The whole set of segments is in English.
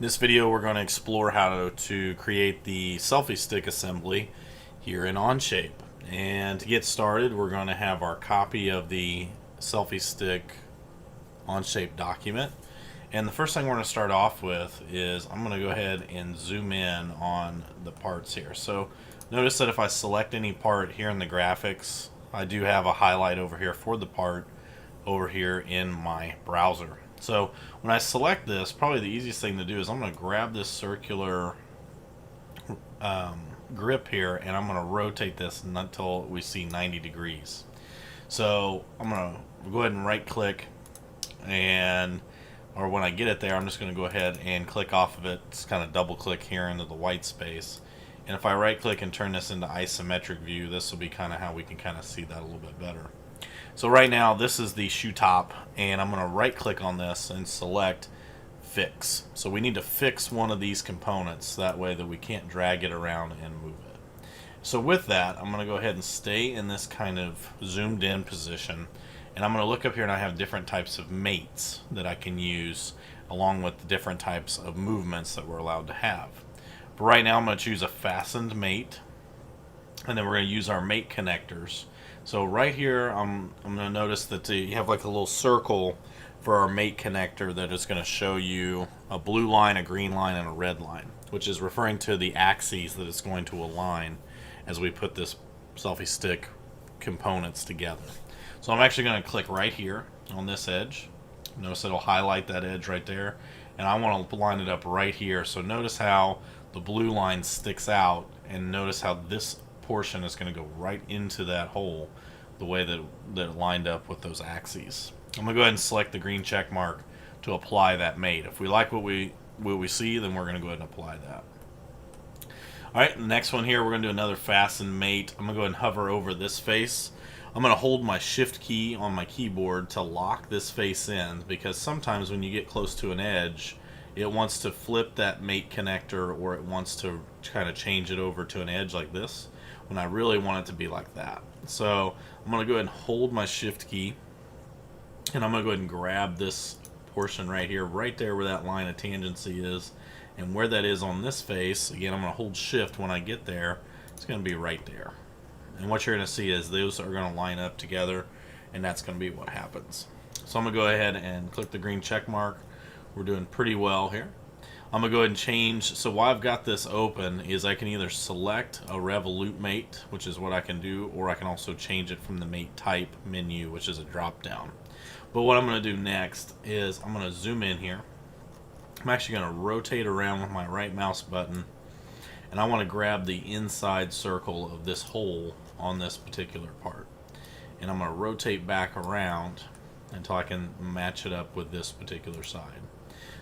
this video we're going to explore how to create the selfie stick assembly here in Onshape. And to get started, we're going to have our copy of the selfie stick Onshape document. And the first thing we're going to start off with is I'm going to go ahead and zoom in on the parts here. So notice that if I select any part here in the graphics, I do have a highlight over here for the part over here in my browser. So when I select this, probably the easiest thing to do is I'm going to grab this circular grip here and I'm going to rotate this until we see 90 degrees. So I'm going to go ahead and right click, and or when I get it there, I'm just going to go ahead and click off of it. Just kind of double click here into the white space. And if I right click and turn this into isometric view, this will be kind of how we can kind of see that a little bit better. So right now this is the shoe top, and I'm going to right click on this and select fix. So we need to fix one of these components, that way that we can't drag it around and move it. So with that, I'm going to go ahead and stay in this kind of zoomed in position, and I'm going to look up here and I have different types of mates that I can use along with the different types of movements that we're allowed to have. But right now I'm going to choose a fastened mate, and then we're going to use our mate connectors. So right here I'm going to notice that you have like a little circle for our mate connector that is going to show you a blue line, a green line, and a red line, which is referring to the axes that it's going to align as we put this selfie stick components together. So I'm actually going to click right here on this edge. Notice it'll highlight that edge right there, and I want to line it up right here. So notice how the blue line sticks out, and notice how this portion is going to go right into that hole the way that it lined up with those axes. I'm going to go ahead and select the green check mark to apply that mate. If we like what we see, then we're going to go ahead and apply that. Alright, the next one here, we're going to do another fasten mate. I'm going to go ahead and hover over this face. I'm going to hold my shift key on my keyboard to lock this face in, because sometimes when you get close to an edge, it wants to flip that mate connector, or it wants to kind of change it over to an edge like this, when I really want it to be like that. So I'm going to go ahead and hold my shift key, and I'm going to go ahead and grab this portion right here, right there where that line of tangency is, and where that is on this face, again, I'm going to hold shift. When I get there, it's going to be right there. And what you're going to see is those are going to line up together, and that's going to be what happens. So I'm going to go ahead and click the green check mark. We're doing pretty well here. I'm going to go ahead and change. So while I've got this open is I can either select a revolute mate, which is what I can do, or I can also change it from the mate type menu, which is a drop down. But what I'm going to do next is I'm going to zoom in here. I'm actually going to rotate around with my right mouse button, and I want to grab the inside circle of this hole on this particular part, and I'm going to rotate back around until I can match it up with this particular side.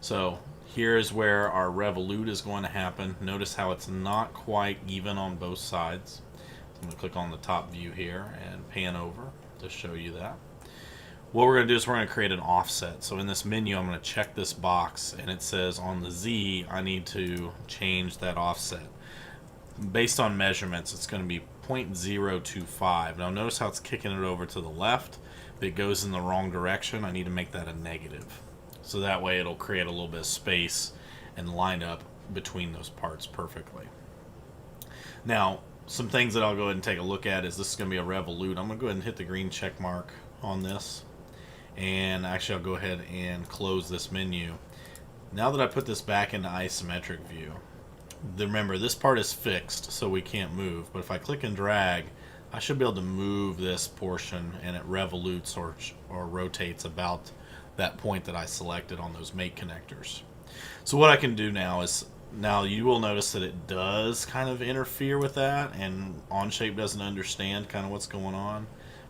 So here is where our revolute is going to happen. Notice how it's not quite even on both sides. So I'm going to click on the top view here and pan over to show you that. What we're going to do is we're going to create an offset. So in this menu, I'm going to check this box, and it says on the Z I need to change that offset. Based on measurements, it's going to be 0.025. Now notice how it's kicking it over to the left. If it goes in the wrong direction, I need to make that a negative. So that way it'll create a little bit of space and line up between those parts perfectly. Now, some things that I'll go ahead and take a look at is this is going to be a revolute. I'm going to go ahead and hit the green check mark on this. And actually I'll go ahead and close this menu. Now that I put this back into isometric view, remember this part is fixed, so we can't move. But if I click and drag, I should be able to move this portion, and it revolutes or rotates about that point that I selected on those mate connectors. So what I can do now is, now you will notice that it does kind of interfere with that, and Onshape doesn't understand kind of what's going on.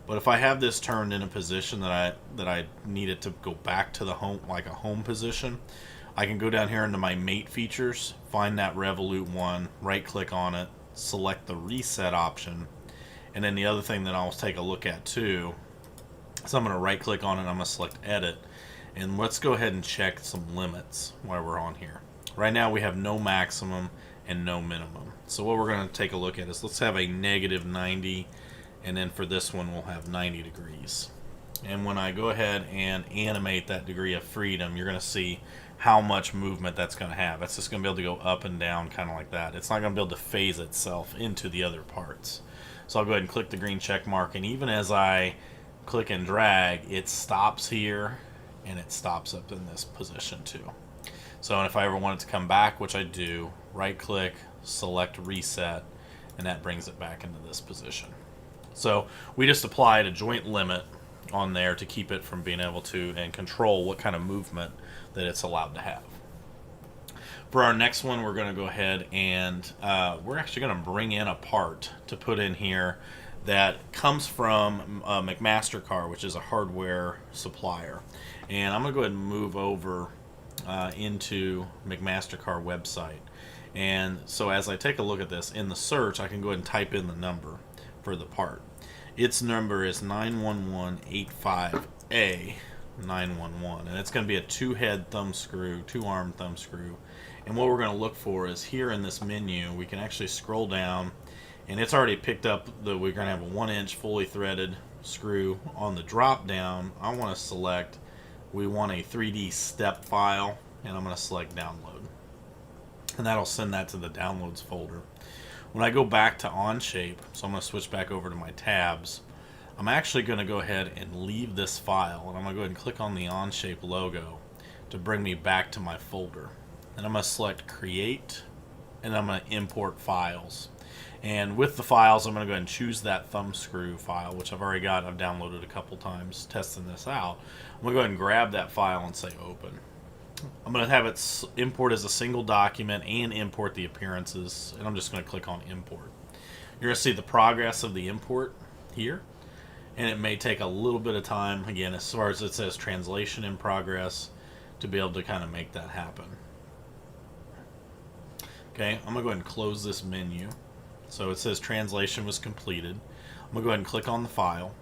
But if I have this turned in a position that I need it to go back to the home, like a home position, I can go down here into my mate features, find that revolute one, right click on it, select the reset option, and then the other thing that I'll take a look at too, so I'm going to right click on it and I'm going to select edit, and let's go ahead and check some limits while we're on here. Right now we have no maximum and no minimum. So what we're going to take a look at is, let's have a -90, and then for this one we'll have 90 degrees. And when I go ahead and animate that degree of freedom, you're going to see how much movement that's going to have. It's just going to be able to go up and down kind of like that. It's not going to be able to phase itself into the other parts. So I'll go ahead and click the green check mark, and even as I click and drag, it stops here and it stops up in this position too. So if I ever want it to come back, which I do, right click, select reset, and that brings it back into this position. So we just applied a joint limit on there to keep it from being able to and control what kind of movement that it's allowed to have. For our next one, we're going to go ahead and we're actually going to bring in a part to put in here that comes from McMaster-Carr, which is a hardware supplier. And I'm going to go ahead and move over into McMaster-Carr website. And so as I take a look at this, in the search, I can go ahead and type in the number for the part. Its number is 91185A911, and it's going to be a two-head thumb screw, two-arm thumb screw. And what we're going to look for is here in this menu, we can actually scroll down, and it's already picked up that we're going to have a 1-inch fully threaded screw. On the drop down, I want to select, we want a 3D step file, and I'm going to select download. And that'll send that to the downloads folder. When I go back to Onshape, so I'm going to switch back over to my tabs, I'm actually going to go ahead and leave this file, and I'm going to go ahead and click on the Onshape logo to bring me back to my folder. And I'm going to select Create, and I'm going to import files. And with the files, I'm going to go ahead and choose that thumb screw file, which I've already got. I've downloaded a couple times testing this out. I'm going to go ahead and grab that file and say Open. I'm going to have it import as a single document and import the appearances, and I'm just going to click on Import. You're going to see the progress of the import here, and it may take a little bit of time, again, as far as it says translation in progress, to be able to kind of make that happen. Okay, I'm going to go ahead and close this menu. So it says translation was completed. I'm going to go ahead and click on the file.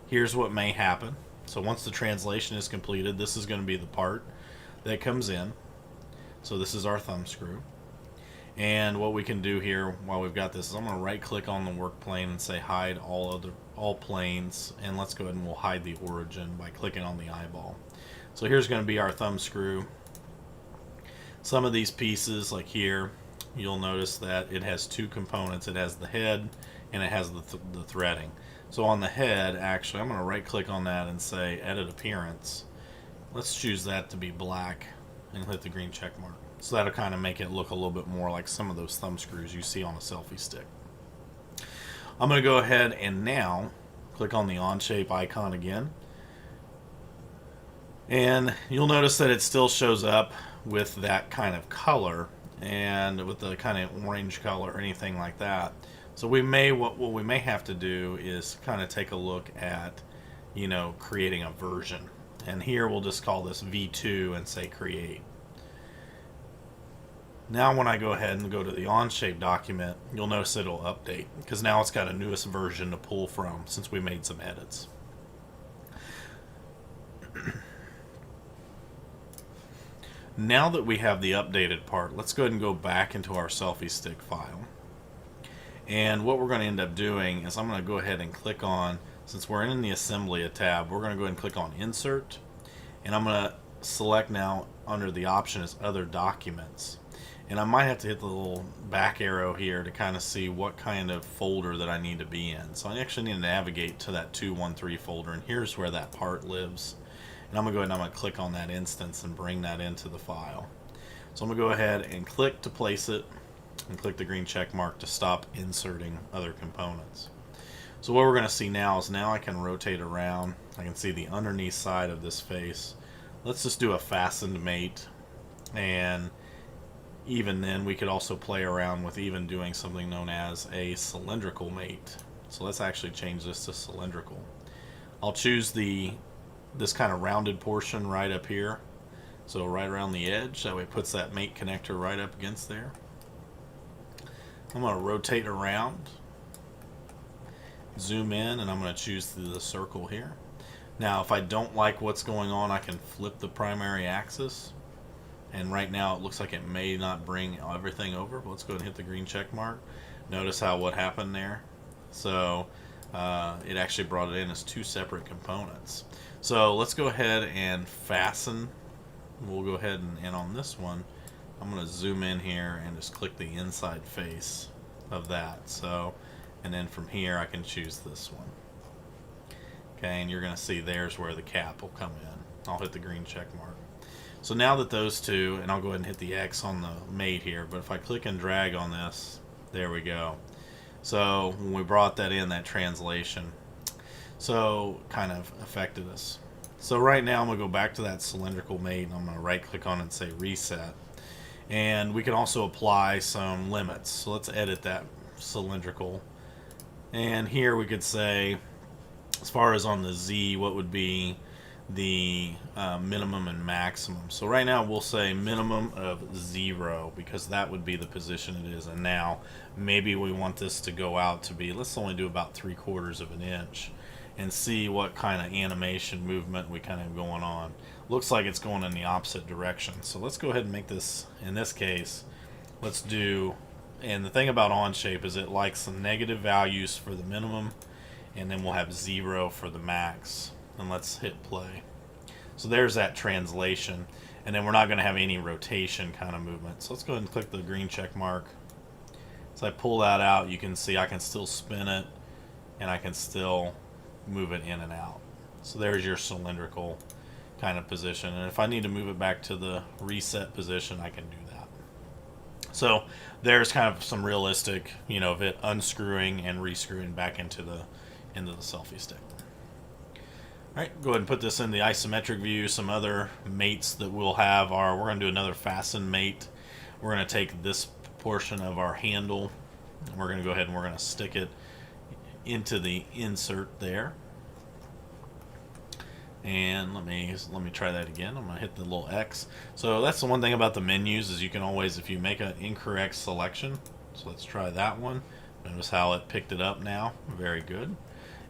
Here's what may happen. So once the translation is completed, this is going to be the part that comes in. So this is our thumb screw. And what we can do here while we've got this is I'm going to right click on the work plane and say hide all planes, and let's go ahead and we'll hide the origin by clicking on the eyeball. So here's going to be our thumb screw. Some of these pieces, like here, you'll notice that it has two components. It has the head and it has the threading. So on the head, actually, I'm going to right click on that and say edit appearance. Let's choose that to be black and hit the green check mark. So that'll kind of make it look a little bit more like some of those thumb screws you see on a selfie stick. I'm going to go ahead and now click on the Onshape icon again. And you'll notice that it still shows up with that kind of color and with the kind of orange color or anything like that. So what we may have to do is kind of take a look at, creating a version. And here we'll just call this V2 and say create. Now when I go ahead and go to the Onshape document, you'll notice it'll update because now it's got a newest version to pull from since we made some edits. Now that we have the updated part, let's go ahead and go back into our selfie stick file. And what we're going to end up doing is I'm going to go ahead and click on, since we're in the Assembly tab, we're going to go ahead and click on Insert. And I'm going to select now under the option is Other Documents. And I might have to hit the little back arrow here to kind of see what kind of folder that I need to be in. So I actually need to navigate to that 213 folder, and here's where that part lives. And I'm going to go ahead and I'm going to click on that instance and bring that into the file. So I'm going to go ahead and click to place it and click the green check mark to stop inserting other components. So what we're going to see now is now I can rotate around. I can see the underneath side of this face. Let's just do a fastened mate, and even then we could also play around with even doing something known as a cylindrical mate. So let's actually change this to cylindrical. I'll choose this kind of rounded portion right up here, so right around the edge, that way it puts that mate connector right up against there. I'm going to rotate around, zoom in, and I'm going to choose the circle here. Now if I don't like what's going on, I can flip the primary axis, and right now it looks like it may not bring everything over, but let's go ahead and hit the green check mark. Notice what happened there. So it actually brought it in as two separate components. So let's go ahead and fasten. We'll go ahead and on this one, I'm going to zoom in here and just click the inside face of that. So, and then from here I can choose this one. Okay, and you're going to see there's where the cap will come in. I'll hit the green check mark. So now that those two, and I'll go ahead and hit the X on the mate here, but if I click and drag on this, there we go. So when we brought that in, that translation, so kind of affected us. So right now I'm going to go back to that cylindrical mate, and I'm going to right click on it and say reset. And we can also apply some limits. So let's edit that cylindrical. And here we could say, as far as on the Z, what would be the minimum and maximum. So right now we'll say minimum of 0 because that would be the position it is. And now maybe we want this to go out to be, let's only do about 3/4 of an inch and see what kind of animation movement we kind of going on. Looks like it's going in the opposite direction. So let's go ahead and make this, in this case, let's do, and the thing about Onshape is it likes some negative values for the minimum, and then we'll have 0 for the max. And let's hit play. So there's that translation, and then we're not going to have any rotation kind of movement. So let's go ahead and click the green check mark. So I pull that out, you can see I can still spin it, and I can still move it in and out. So there's your cylindrical kind of position, and if I need to move it back to the reset position, I can do that. So there's kind of some realistic, you know, of it unscrewing and rescrewing back into the selfie stick. Alright, go ahead and put this in the isometric view. Some other mates that we'll have are, we're going to do another fasten mate. We're going to take this portion of our handle, and we're going to go ahead and we're going to stick it into the insert there. And let me try that again. I'm going to hit the little X. So that's the one thing about the menus is you can always, if you make an incorrect selection, so let's try that one. Notice how it picked it up now. Very good.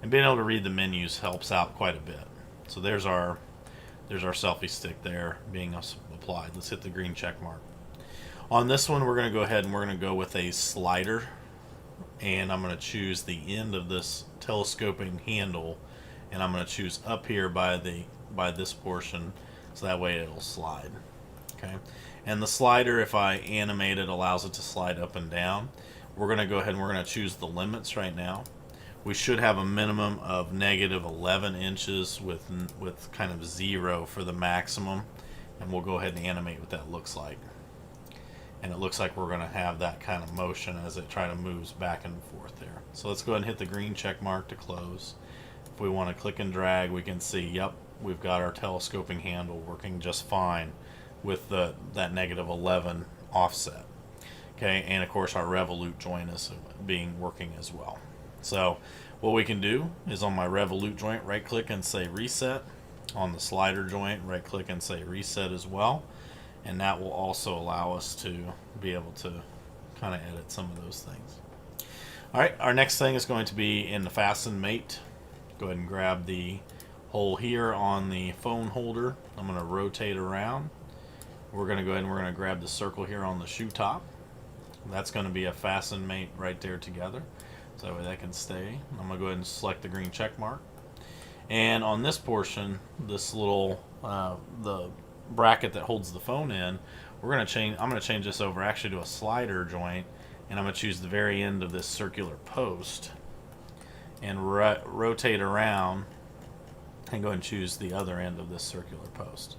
And being able to read the menus helps out quite a bit. So there's our selfie stick there being applied. Let's hit the green check mark. On this one, we're going to go ahead and we're going to go with a slider, and I'm going to choose the end of this telescoping handle, and I'm going to choose up here by this portion, so that way it'll slide. Okay, and the slider, if I animate it, allows it to slide up and down. We're going to go ahead and we're going to choose the limits right now. We should have a minimum of -11 inches with kind of 0 for the maximum, and we'll go ahead and animate what that looks like. And it looks like we're going to have that kind of motion as it try to moves back and forth there. So let's go ahead and hit the green check mark to close. If we want to click and drag, we can see, yep, we've got our telescoping handle working just fine with that -11 offset. Okay, and of course our revolute joint is working as well. So what we can do is on my revolute joint, right click and say reset. On the slider joint, right click and say reset as well. And that will also allow us to be able to kind of edit some of those things. Alright, our next thing is going to be in the fasten mate. Go ahead and grab the hole here on the phone holder. I'm going to rotate around. We're going to go ahead and we're going to grab the circle here on the shoe top. That's going to be a fasten mate right there together. So that way that can stay. I'm going to go ahead and select the green check mark. And on this portion, this little, the bracket that holds the phone in, I'm going to change this over actually to a slider joint, and I'm going to choose the very end of this circular post and rotate around and go and choose the other end of this circular post.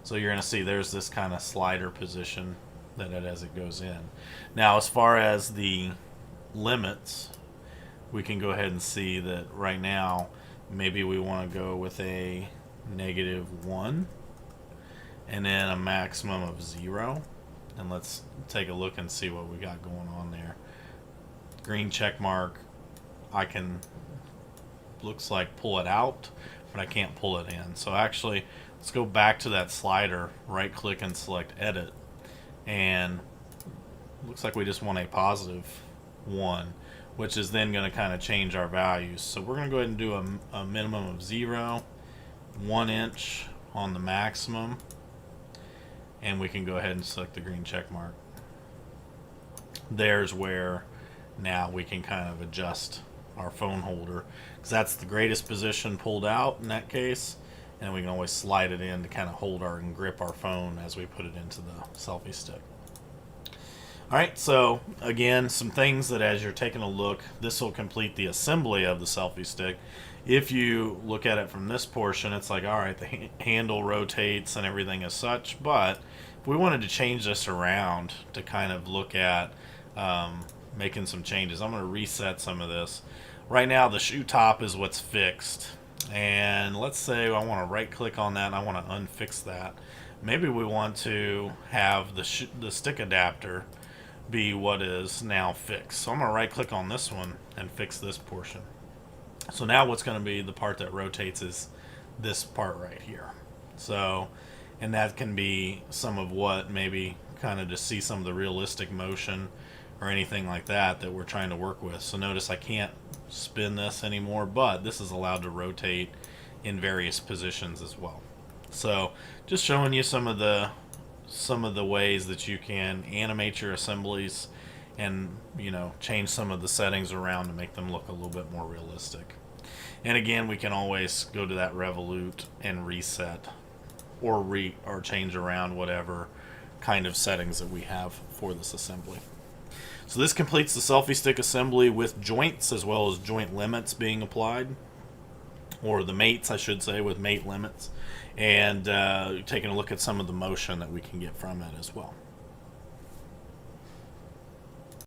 So you're going to see there's this kind of slider position that as it goes in. Now as far as the limits, we can go ahead and see that right now maybe we want to go with a -1 and then a maximum of 0, and let's take a look and see what we got going on there. Green check mark, I can, looks like, pull it out, but I can't pull it in. So actually let's go back to that slider, right click and select edit, and looks like we just want a +1, which is then going to kind of change our values. So we're going to go ahead and do a minimum of 0, 1 inch on the maximum, and we can go ahead and select the green check mark. There's where now we can kind of adjust our phone holder, because that's the greatest position pulled out in that case, and we can always slide it in to kind of hold our and grip our phone as we put it into the selfie stick. Alright, so again, some things that as you're taking a look, this will complete the assembly of the selfie stick. If you look at it from this portion, it's like, alright, the handle rotates and everything as such, but if we wanted to change this around to kind of look at making some changes, I'm going to reset some of this. Right now, the shoe top is what's fixed, and let's say I want to right click on that and I want to unfix that. Maybe we want to have the stick adapter be what is now fixed. So I'm going to right click on this one and fix this portion. So now what's going to be the part that rotates is this part right here. So, and that can be some of what maybe kind of to see some of the realistic motion or anything like that that we're trying to work with. So notice I can't spin this anymore, but this is allowed to rotate in various positions as well. So just showing you some of the ways that you can animate your assemblies and, you know, change some of the settings around to make them look a little bit more realistic. And again, we can always go to that revolute and reset or change around whatever kind of settings that we have for this assembly. So this completes the selfie stick assembly with joints as well as joint limits being applied, or the mates, I should say, with mate limits, and taking a look at some of the motion that we can get from it as well.